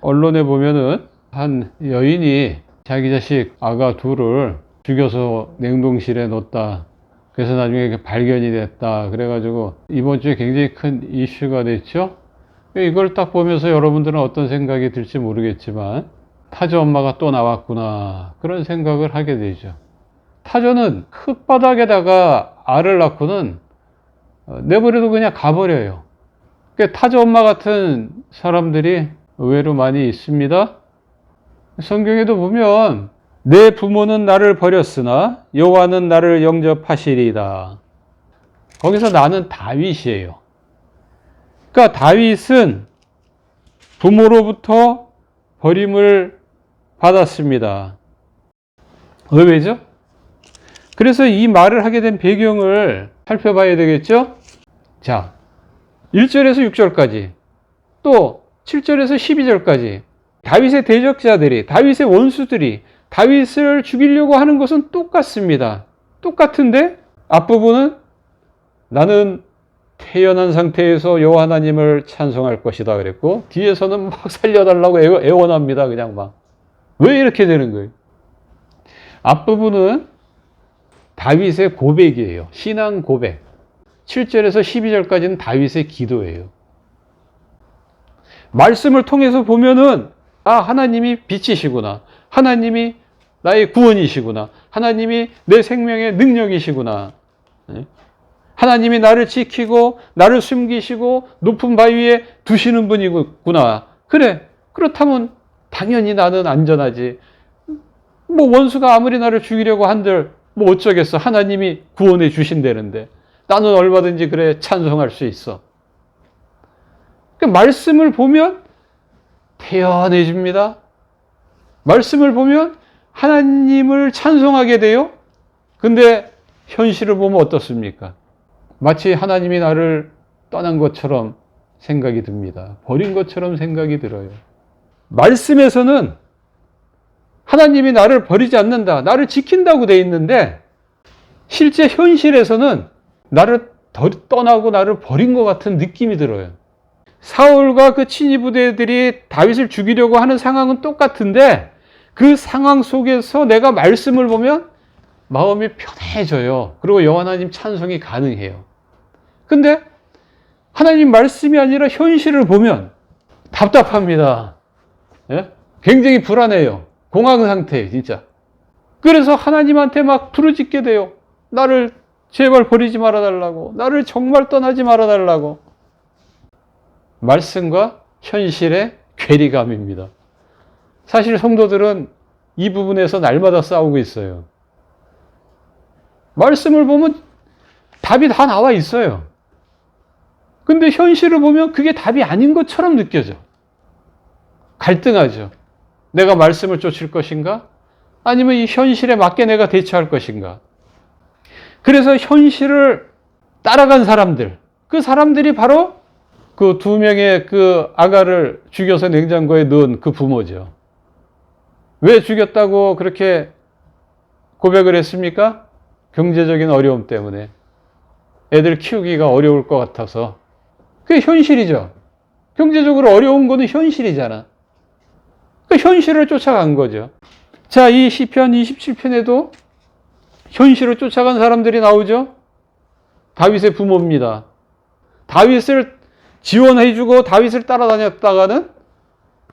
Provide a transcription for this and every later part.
언론에 보면은 한 여인이 자기 자식 아가 둘을 죽여서 냉동실에 넣었다. 그래서 나중에 발견이 됐다. 그래가지고 이번 주에 굉장히 큰 이슈가 됐죠. 이걸 딱 보면서 여러분들은 어떤 생각이 들지 모르겠지만 타조 엄마가 또 나왔구나, 그런 생각을 하게 되죠. 타조는 흙바닥에다가 알을 낳고는 내버려도 그냥 가버려요. 타조 엄마 같은 사람들이 의외로 많이 있습니다. 성경에도 보면 내 부모는 나를 버렸으나 여호와는 나를 영접하시리이다. 거기서 나는 다윗이에요. 그러니까 다윗은 부모로부터 버림을 받았습니다. 의외죠? 그래서 이 말을 하게 된 배경을 살펴봐야 되겠죠? 자, 1절에서 6절까지, 또 7절에서 12절까지 다윗의 대적자들이, 다윗의 원수들이 다윗을 죽이려고 하는 것은 똑같습니다. 똑같은데 앞부분은 나는 태어난 상태에서 여호와 하나님을 찬송할 것이다 그랬고, 뒤에서는 막 살려달라고 애원합니다. 그냥 막. 왜 이렇게 되는 거예요? 앞부분은 다윗의 고백이에요. 신앙 고백. 7절에서 12절까지는 다윗의 기도예요. 말씀을 통해서 보면은 하나님이 빛이시구나, 하나님이 나의 구원이시구나, 하나님이 내 생명의 능력이시구나, 하나님이 나를 지키고 나를 숨기시고 높은 바위 위에 두시는 분이구나. 그래, 그렇다면 당연히 나는 안전하지. 원수가 아무리 나를 죽이려고 한들 어쩌겠어. 하나님이 구원해 주신다는데 나는 얼마든지 그래 찬송할 수 있어. 말씀을 보면 태연해집니다. 말씀을 보면 하나님을 찬송하게 돼요. 근데 현실을 보면 어떻습니까? 마치 하나님이 나를 떠난 것처럼 생각이 듭니다. 버린 것처럼 생각이 들어요. 말씀에서는 하나님이 나를 버리지 않는다, 나를 지킨다고 돼 있는데 실제 현실에서는 나를 떠나고 나를 버린 것 같은 느낌이 들어요. 사울과 그 친위 부대들이 다윗을 죽이려고 하는 상황은 똑같은데 그 상황 속에서 내가 말씀을 보면 마음이 편해져요. 그리고 여호와 하나님 찬송이 가능해요. 근데 하나님 말씀이 아니라 현실을 보면 답답합니다. 예? 굉장히 불안해요. 공황 상태예요, 진짜. 그래서 하나님한테 막 부르짖게 돼요. 나를 제발 버리지 말아달라고, 나를 정말 떠나지 말아달라고. 말씀과 현실의 괴리감입니다. 사실 성도들은 이 부분에서 날마다 싸우고 있어요. 말씀을 보면 답이 다 나와 있어요. 근데 현실을 보면 그게 답이 아닌 것처럼 느껴져. 갈등하죠. 내가 말씀을 쫓을 것인가? 아니면 이 현실에 맞게 내가 대처할 것인가? 그래서 현실을 따라간 사람들, 그 사람들이 바로 그 2명의 그 아가를 죽여서 냉장고에 넣은 그 부모죠. 왜 죽였다고 그렇게 고백을 했습니까? 경제적인 어려움 때문에. 애들 키우기가 어려울 것 같아서. 그게 현실이죠. 경제적으로 어려운 거는 현실이잖아. 그 현실을 쫓아간 거죠. 자, 이 시편 27편에도 현실을 쫓아간 사람들이 나오죠. 다윗의 부모입니다. 다윗을 지원해주고 다윗을 따라다녔다가는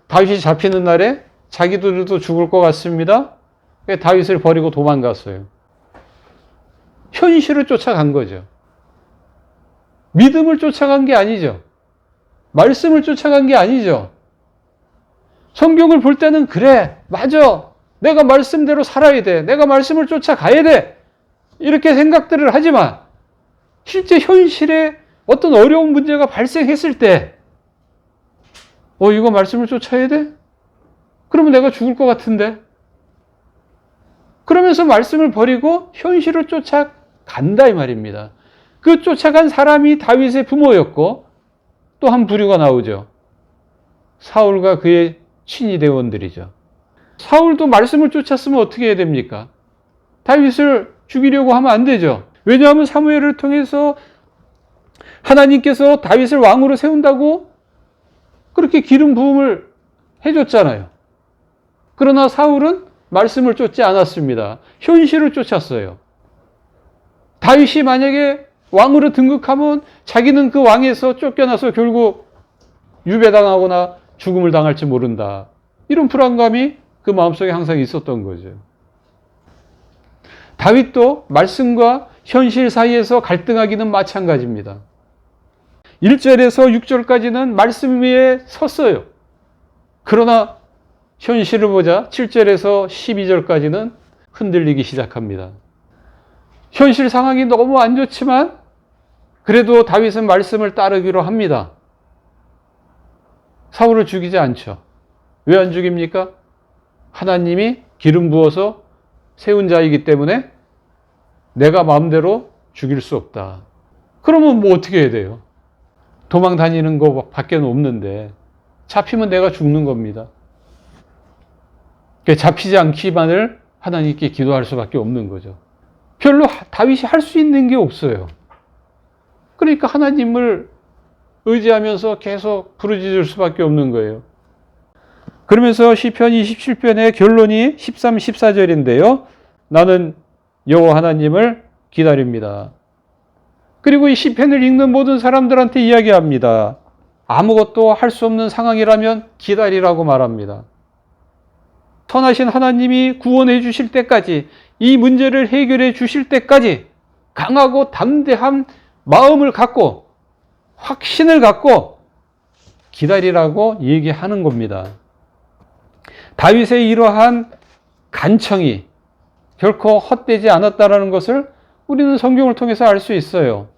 다윗이 잡히는 날에 자기들도 죽을 것 같습니다. 다윗을 버리고 도망갔어요. 현실을 쫓아간 거죠. 믿음을 쫓아간 게 아니죠. 말씀을 쫓아간 게 아니죠. 성경을 볼 때는 그래, 맞아, 내가 말씀대로 살아야 돼, 내가 말씀을 쫓아가야 돼, 이렇게 생각들을 하지만 실제 현실에 어떤 어려운 문제가 발생했을 때 이거 말씀을 쫓아야 돼? 그러면 내가 죽을 것 같은데? 그러면서 말씀을 버리고 현실을 쫓아간다 이 말입니다. 그 쫓아간 사람이 다윗의 부모였고 또 한 부류가 나오죠. 사울과 그의 친위 대원들이죠. 사울도 말씀을 쫓았으면 어떻게 해야 됩니까? 다윗을 죽이려고 하면 안 되죠. 왜냐하면 사무엘을 통해서 하나님께서 다윗을 왕으로 세운다고 그렇게 기름 부음을 해줬잖아요. 그러나 사울은 말씀을 쫓지 않았습니다. 현실을 쫓았어요. 다윗이 만약에 왕으로 등극하면 자기는 그 왕에서 쫓겨나서 결국 유배당하거나 죽음을 당할지 모른다. 이런 불안감이 그 마음속에 항상 있었던 거죠. 다윗도 말씀과 현실 사이에서 갈등하기는 마찬가지입니다. 1절에서 6절까지는 말씀 위에 섰어요. 그러나 현실을 보자 7절에서 12절까지는 흔들리기 시작합니다. 현실 상황이 너무 안 좋지만 그래도 다윗은 말씀을 따르기로 합니다. 사울을 죽이지 않죠. 왜 안 죽입니까? 하나님이 기름 부어서 세운 자이기 때문에 내가 마음대로 죽일 수 없다. 그러면 뭐 어떻게 해야 돼요? 도망 다니는 거 밖에 없는데 잡히면 내가 죽는 겁니다. 잡히지 않기만을 하나님께 기도할 수밖에 없는 거죠. 별로 다윗이 할 수 있는 게 없어요. 그러니까 하나님을 의지하면서 계속 부르짖을 수밖에 없는 거예요. 그러면서 시편 27편의 결론이 13, 14절인데요. 나는 여호와 하나님을 기다립니다. 그리고 이 시편을 읽는 모든 사람들한테 이야기합니다. 아무것도 할 수 없는 상황이라면 기다리라고 말합니다. 선하신 하나님이 구원해 주실 때까지, 이 문제를 해결해 주실 때까지 강하고 담대한 마음을 갖고 확신을 갖고 기다리라고 얘기하는 겁니다. 다윗의 이러한 간청이 결코 헛되지 않았다는 것을 우리는 성경을 통해서 알 수 있어요.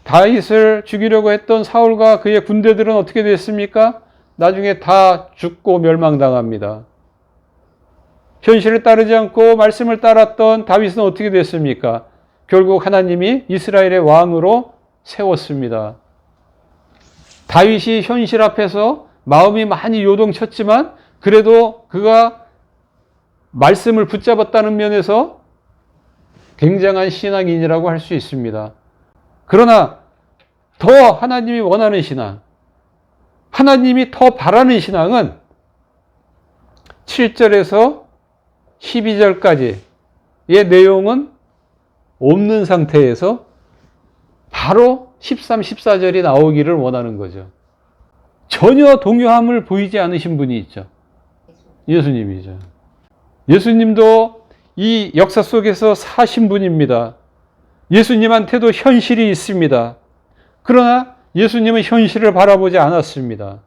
다윗을 죽이려고 했던 사울과 그의 군대들은 어떻게 됐습니까? 나중에 다 죽고 멸망당합니다. 현실을 따르지 않고 말씀을 따랐던 다윗은 어떻게 됐습니까? 결국 하나님이 이스라엘의 왕으로 세웠습니다. 다윗이 현실 앞에서 마음이 많이 요동쳤지만 그래도 그가 말씀을 붙잡았다는 면에서 굉장한 신앙인이라고 할 수 있습니다. 그러나 더 하나님이 원하는 신앙, 하나님이 더 바라는 신앙은 7절에서 12절까지의 내용은 없는 상태에서 바로 13, 14절이 나오기를 원하는 거죠. 전혀 동요함을 보이지 않으신 분이 있죠. 예수님이죠. 예수님도 이 역사 속에서 사신 분입니다. 예수님한테도 현실이 있습니다. 그러나 예수님은 현실을 바라보지 않았습니다.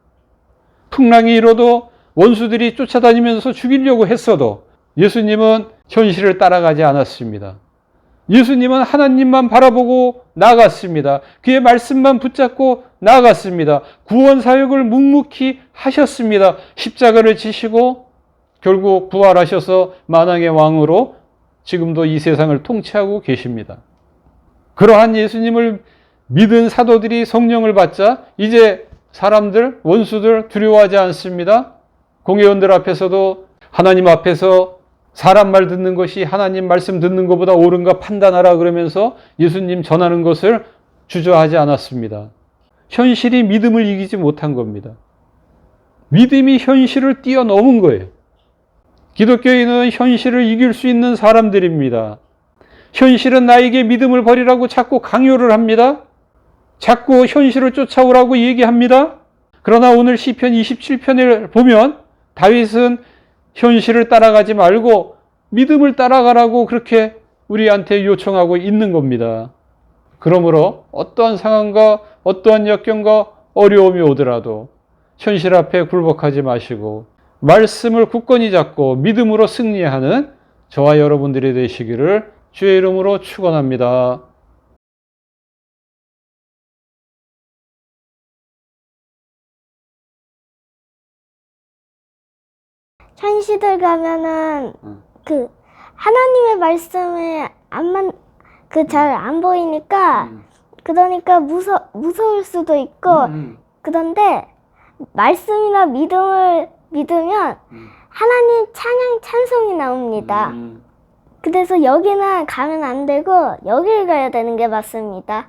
풍랑이 일어도 원수들이 쫓아다니면서 죽이려고 했어도 예수님은 현실을 따라가지 않았습니다. 예수님은 하나님만 바라보고 나아갔습니다. 그의 말씀만 붙잡고 나아갔습니다. 구원 사역을 묵묵히 하셨습니다. 십자가를 지시고 결국 부활하셔서 만왕의 왕으로 지금도 이 세상을 통치하고 계십니다. 그러한 예수님을 믿은 사도들이 성령을 받자 이제 사람들, 원수들 두려워하지 않습니다. 공회원들 앞에서도 하나님 앞에서 사람 말 듣는 것이 하나님 말씀 듣는 것보다 옳은가 판단하라 그러면서 예수님 전하는 것을 주저하지 않았습니다. 현실이 믿음을 이기지 못한 겁니다. 믿음이 현실을 뛰어넘은 거예요. 기독교인은 현실을 이길 수 있는 사람들입니다. 현실은 나에게 믿음을 버리라고 자꾸 강요를 합니다. 자꾸 현실을 쫓아오라고 얘기합니다. 그러나 오늘 시편 27편을 보면 다윗은 현실을 따라가지 말고 믿음을 따라가라고 그렇게 우리한테 요청하고 있는 겁니다. 그러므로 어떠한 상황과 어떠한 역경과 어려움이 오더라도 현실 앞에 굴복하지 마시고 말씀을 굳건히 잡고 믿음으로 승리하는 저와 여러분들이 되시기를 주의 이름으로 축원합니다. 현시들 가면은 그 하나님의 말씀에 잘 안 보이니까 그러니까 무서울 수도 있고 그런데 말씀이나 믿음을 믿으면 하나님 찬양 찬송이 나옵니다. 그래서 여기는 가면 안 되고 여기를 가야 되는 게 맞습니다.